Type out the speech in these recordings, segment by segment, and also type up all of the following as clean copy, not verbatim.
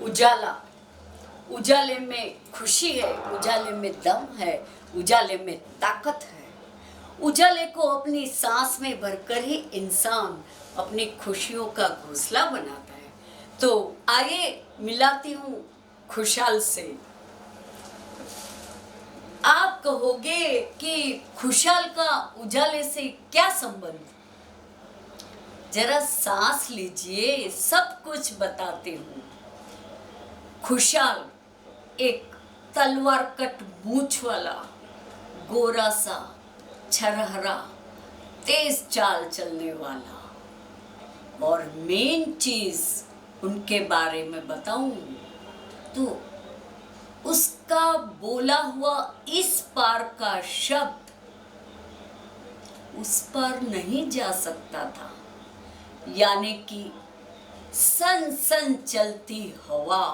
उजाला, उजाले में खुशी है, उजाले में दम है, उजाले में ताकत है। उजाले को अपनी सांस में भरकर ही इंसान अपनी खुशियों का घोंसला बनाता है। तो आइए मिलाती हूँ खुशहाल से। आप कहोगे कि खुशहाल का उजाले से क्या संबंध? जरा सांस लीजिए, सब कुछ बताती हूँ। खुशहाल एक तलवार कट मूंछ वाला, गोरा सा, छरहरा, तेज चाल चलने वाला। और मेन चीज उनके बारे में बताऊं तो उसका बोला हुआ इस पार का शब्द उस पार नहीं जा सकता था, यानी कि सन सन चलती हवा,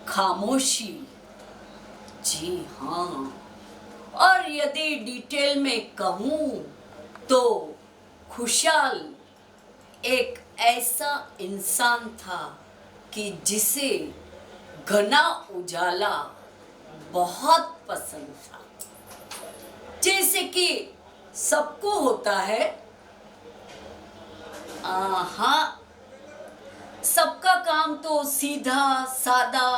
खामोशी। जी हाँ, और यदि डिटेल में कहूँ तो खुशहाल एक ऐसा इंसान था कि जिसे घना उजाला बहुत पसंद था। जैसे कि सबको होता है। हाँ, सबका काम तो सीधा सादा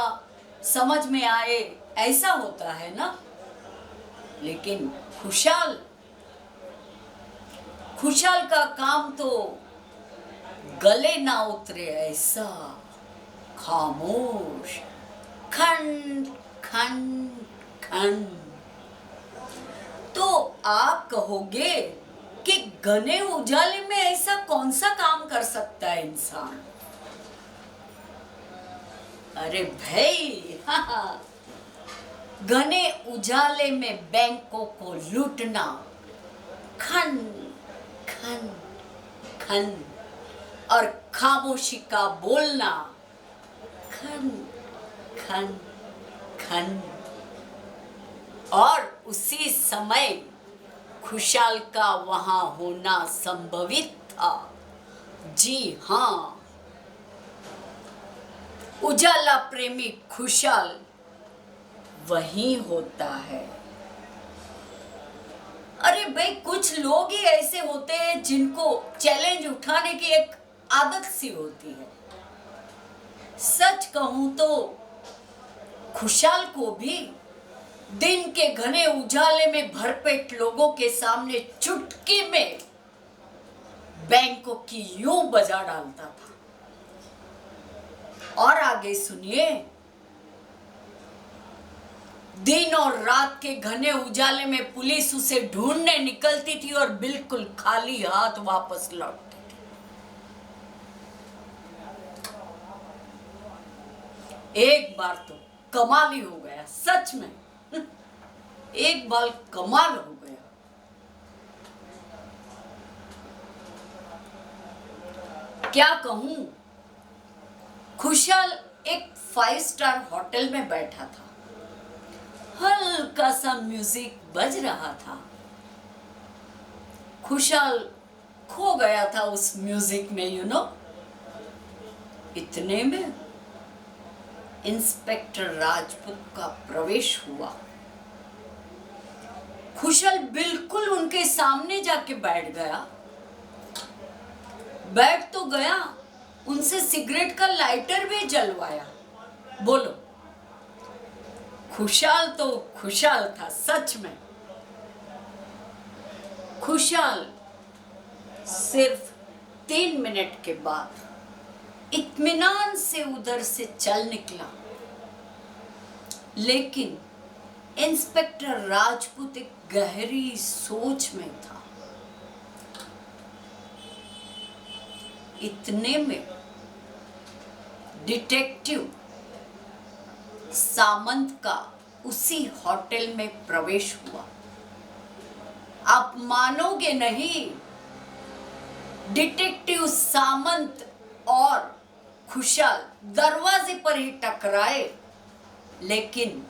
समझ में आए ऐसा होता है ना, लेकिन खुशहाल का काम तो गले ना उतरे ऐसा खामोश, खन खन खन। तो आप कहोगे कि घने उजाले में ऐसा कौन सा काम कर सकता है इंसान? अरे भाई, हाँ, घने उजाले में बैंकों को लूटना, खन खन खन, और खामोशी का बोलना, खन खन खन। और उसी समय खुशहाल का वहां होना संभवित था। जी हाँ, उजाला प्रेमी खुशहाल वही होता है। अरे भाई, कुछ लोग ही ऐसे होते हैं जिनको चैलेंज उठाने की एक आदत सी होती है। सच कहूं तो खुशहाल को भी दिन के घने उजाले में भरपेट लोगों के सामने चुटकी में बैंकों की यूं बजा डालता था। और आगे सुनिए, दिन और रात के घने उजाले में पुलिस उसे ढूंढने निकलती थी और बिल्कुल खाली हाथ वापस लौटती थी। एक बार तो कमाल ही हो गया, सच में। एक बार कमाल हो गया। क्या कहूं, खुशहाल एक 5 स्टार होटल में बैठा था। हल्का सा म्यूजिक बज रहा था। खुशहाल खो गया था उस म्यूजिक में, इतने में इंस्पेक्टर राजपूत का प्रवेश हुआ। खुशहाल बिल्कुल उनके सामने जाके बैठ गया। बैठ तो गया, उनसे सिगरेट का लाइटर भी जलवाया। बोलो, खुशहाल तो खुशहाल था सच में। खुशहाल सिर्फ 3 मिनट के बाद इत्मीनान से उधर से चल निकला। लेकिन इंस्पेक्टर राजपूत एक गहरी सोच में था। इतने में डिटेक्टिव सामंत का उसी होटल में प्रवेश हुआ। आप मानोगे नहीं, डिटेक्टिव सामंत और खुशहाल दरवाजे पर ही टकराए, लेकिन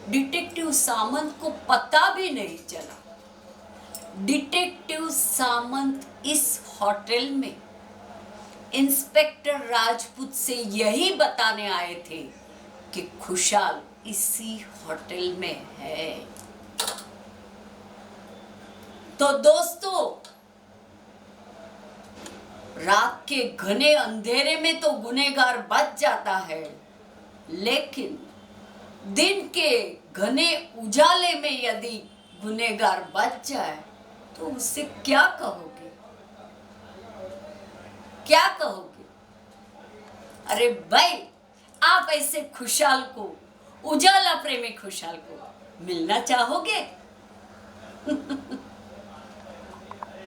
डिटेक्टिव सामंत को पता भी नहीं चला। डिटेक्टिव सामंत इस होटल में इंस्पेक्टर राजपूत से यही बताने आए थे कि खुशहाल इसी होटल में है। तो दोस्तों, रात के घने अंधेरे में तो गुनहगार बच जाता है, लेकिन दिन के घने उजाले में यदि गुनहगार बच जाए तो उससे क्या कहोगे? क्या कहोगे? अरे भाई, आप ऐसे खुशहाल को, उजाला प्रेमी खुशहाल को मिलना चाहोगे?